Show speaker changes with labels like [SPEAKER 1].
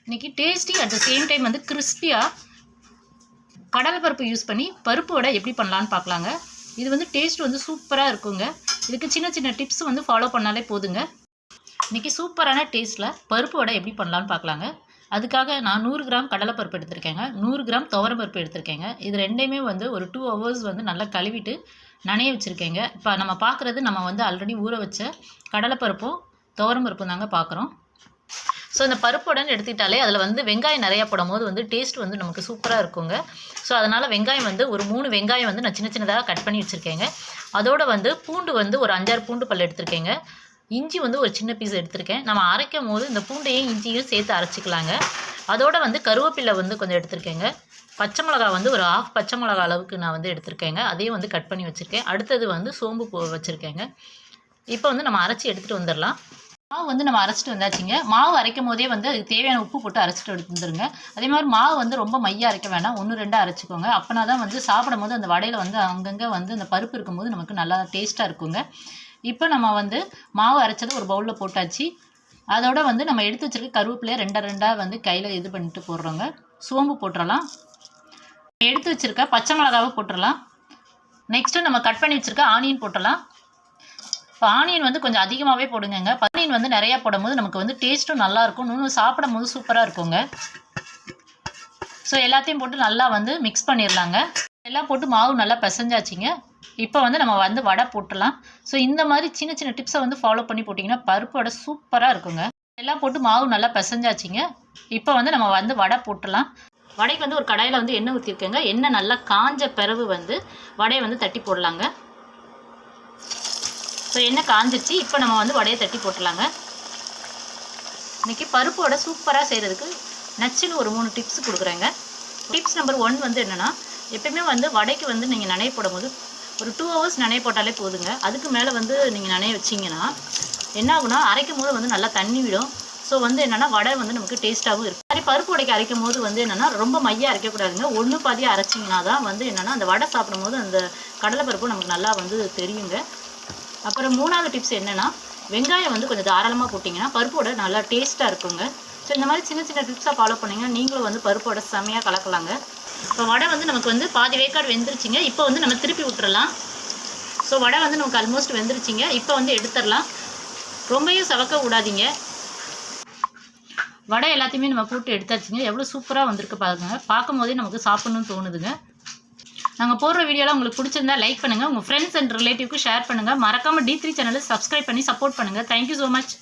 [SPEAKER 1] இன்றைக்கி tasty at the same time வந்து கிறிஸ்பியாக கடலை பருப்பு யூஸ் பண்ணி பருப்பு வடை எப்படி பண்ணலான்னு பார்க்கலாங்க. இது வந்து டேஸ்ட் வந்து சூப்பராக இருக்குங்க. இதுக்கு சின்ன சின்ன டிப்ஸ் வந்து ஃபாலோ பண்ணாலே போதுங்க. இன்றைக்கி சூப்பரான டேஸ்ட்டில் பருப்பு வடை எப்படி பண்ணலான்னு பார்க்கலாங்க. அதுக்காக நான் 100 கிராம் கடலைப்பருப்பு எடுத்திருக்கேங்க, 100 கிராம் துவரம்பருப்பு எடுத்திருக்கேங்க. இது ரெண்டையுமே வந்து ஒரு 2 ஹவர்ஸ் வந்து நல்லா கழுவிட்டு நனைய வச்சுருக்கேங்க. இப்போ நம்ம பார்க்குறது நம்ம வந்து ஆல்ரெடி ஊற வச்ச கடலைப்பருப்பும் துவரம்பருப்பும் தாங்க பார்க்குறோம். ஸோ இந்த பருப்புடன் எடுத்துக்கிட்டாலே அதில் வந்து வெங்காயம் நிறையா போடும்போது வந்து டேஸ்ட் வந்து நமக்கு சூப்பராக இருக்குங்க. ஸோ அதனால் வெங்காயம் வந்து ஒரு 3 வெங்காயம் வந்து நான் சின்ன சின்னதாக கட் பண்ணி வச்சுருக்கேங்க. அதோடு வந்து பூண்டு வந்து ஒரு 5-6 பூண்டு பல் எடுத்திருக்கேங்க. இஞ்சி வந்து ஒரு சின்ன பீஸ் எடுத்திருக்கேன். நம்ம அரைக்கும் போது இந்த பூண்டையும் இஞ்சியும் சேர்த்து அரைச்சிக்கலாங்க. அதோடு வந்து கருவேப்பிலை வந்து கொஞ்சம் எடுத்திருக்கேங்க. பச்சை மிளகா வந்து ஒரு 1/2 பச்சை மிளகா அளவுக்கு நான் வந்து எடுத்திருக்கேங்க. அதையும் வந்து கட் பண்ணி வச்சுருக்கேன். அடுத்தது வந்து சோம்பு வச்சுருக்கேங்க. இப்போ வந்து நம்ம அரைச்சி எடுத்துகிட்டு வந்துடலாம். மாவு வந்து நம்ம அரைச்சிட்டு வந்தாச்சுங்க. மாவு அரைக்கும் போதே வந்து அதுக்கு தேவையான உப்பு போட்டு அரைச்சிட்டு வந்துருங்க. அதே மாதிரி மாவு வந்து ரொம்ப மையாக அரைக்க வேண்டாம், 1-2 அரைச்சிக்கோங்க. அப்போனா தான் வந்து சாப்பிடும் போது அந்த வடையில் வந்து அங்கங்கே வந்து அந்த பருப்பு இருக்கும்போது நமக்கு நல்லா டேஸ்ட்டாக இருக்குங்க. இப்போ நம்ம வந்து மாவு அரைச்சது ஒரு பவுலில் போட்டாச்சு. அதோட வந்து நம்ம எடுத்து வச்சிருக்க கருவேப்பிலையை 2 வந்து கையில் இது பண்ணிட்டு போடுறோங்க. சோம்பு போட்டுடலாம். எடுத்து வச்சுருக்க பச்சை மிளகாவை போட்டுடலாம். நெக்ஸ்ட்டு நம்ம கட் பண்ணி வச்சுருக்க ஆனியன் போட்டுடலாம். இப்போ ஆனியன் வந்து கொஞ்சம் அதிகமாகவே போடுங்க. ஆனியன் வந்து நிறையா போடும்போது நமக்கு வந்து டேஸ்ட்டும் நல்லாயிருக்கும், இன்னும் சாப்பிடும் போது சூப்பராக இருக்குங்க. ஸோ எல்லாத்தையும் போட்டு நல்லா வந்து மிக்ஸ் பண்ணிடலாங்க. எல்லாம் போட்டு மாவு நல்லா பிசைஞ்சாச்சிங்க. இப்போ வந்து நம்ம வந்து வடை போட்டுடலாம். ஸோ இந்த மாதிரி சின்ன சின்ன டிப்ஸை வந்து ஃபாலோ பண்ணி போட்டிங்கன்னா பருப்பு வடை சூப்பராக இருக்குங்க. எல்லாம் போட்டு மாவு நல்லா பிசைஞ்சாச்சிங்க. இப்போ வந்து நம்ம வந்து வடை போட்டுடலாம். வடைக்கு வந்து ஒரு கடாயில் வந்து எண்ணெய் ஊற்றிருக்கேங்க. எண்ணெய் நல்லா காஞ்ச பிறகு வந்து வடையை வந்து தட்டி போடலாங்க. ஸோ எண்ணெய் காஞ்சிச்சு. இப்போ நம்ம வந்து வடையை தட்டி போட்டுடலாங்க. இன்றைக்கி பருப்பு வடை சூப்பராக செய்கிறதுக்கு நச்சுன்னு ஒரு 3 டிப்ஸ் கொடுக்குறேங்க. டிப்ஸ் நம்பர் 1 வந்து என்னென்னா, எப்பயுமே வந்து வடைக்கு வந்து நீங்கள் நனைய போடும்போது ஒரு 2 ஹவர்ஸ் நனைய போட்டாலே போதுங்க. அதுக்கு மேலே வந்து நீங்கள் நனைய வச்சிங்கன்னா என்ன ஆகுனா அரைக்கும் போது வந்து நல்லா தண்ணி விடும். ஸோ வந்து என்னென்னா வடை வந்து நமக்கு டேஸ்ட்டாகவும் இருக்கும். மாதிரி பருப்பு வடைக்கு அரைக்கும் போது வந்து என்னென்னா ரொம்ப மையாக அரைக்கக்கூடாதுங்க. 1 பாதியாக அரைச்சிங்கன்னா தான் வந்து என்னென்னா அந்த வடை சாப்பிடும்போது அந்த கடலைப்பருப்பு நமக்கு நல்லா வந்து தெரியுங்க. அப்புறம் 3வது டிப்ஸ் என்னென்னா, வெங்காயம் வந்து கொஞ்சம் தாராளமாக போட்டிங்கன்னா பருப்போட நல்லா டேஸ்ட்டாக இருக்குங்க. ஸோ இந்த மாதிரி சின்ன சின்ன டிப்ஸாக ஃபாலோ பண்ணிங்கன்னா நீங்களும் வந்து பருப்போட செம்மையாக கலக்கலாங்க. இப்போ வடை வந்து நமக்கு வந்து பாதி வேக்காடு வெந்துருச்சுங்க. இப்போ வந்து நம்ம திருப்பி விட்டுறலாம். ஸோ வடை வந்து நமக்கு ஆல்மோஸ்ட் வெந்துருச்சுங்க. இப்போ வந்து எடுத்துடலாம். ரொம்பவும் சவக்க விடாதீங்க. வடை எல்லாத்தையுமே நம்ம போட்டு எடுத்தாச்சுங்க. எவ்வளோ சூப்பராக வந்திருக்கு பாருங்க. பார்க்கும் போதே நமக்கு சாப்பிட்ணுன்னு தோணுதுங்க. நாங்கள் போடுற வீடியோலாம் உங்களுக்கு பிடிச்சிருந்தா லைக் பண்ணுங்கள், உங்கள் ஃப்ரெண்ட்ஸ் அண்ட் ரிலேட்டிவ்க்கு ஷேர் பண்ணுங்கள். மறக்காமல் D3 சேனலை சப்ஸ்கிரைப் பண்ணி சப்போர்ட் பண்ணுங்கள். Thank you so much.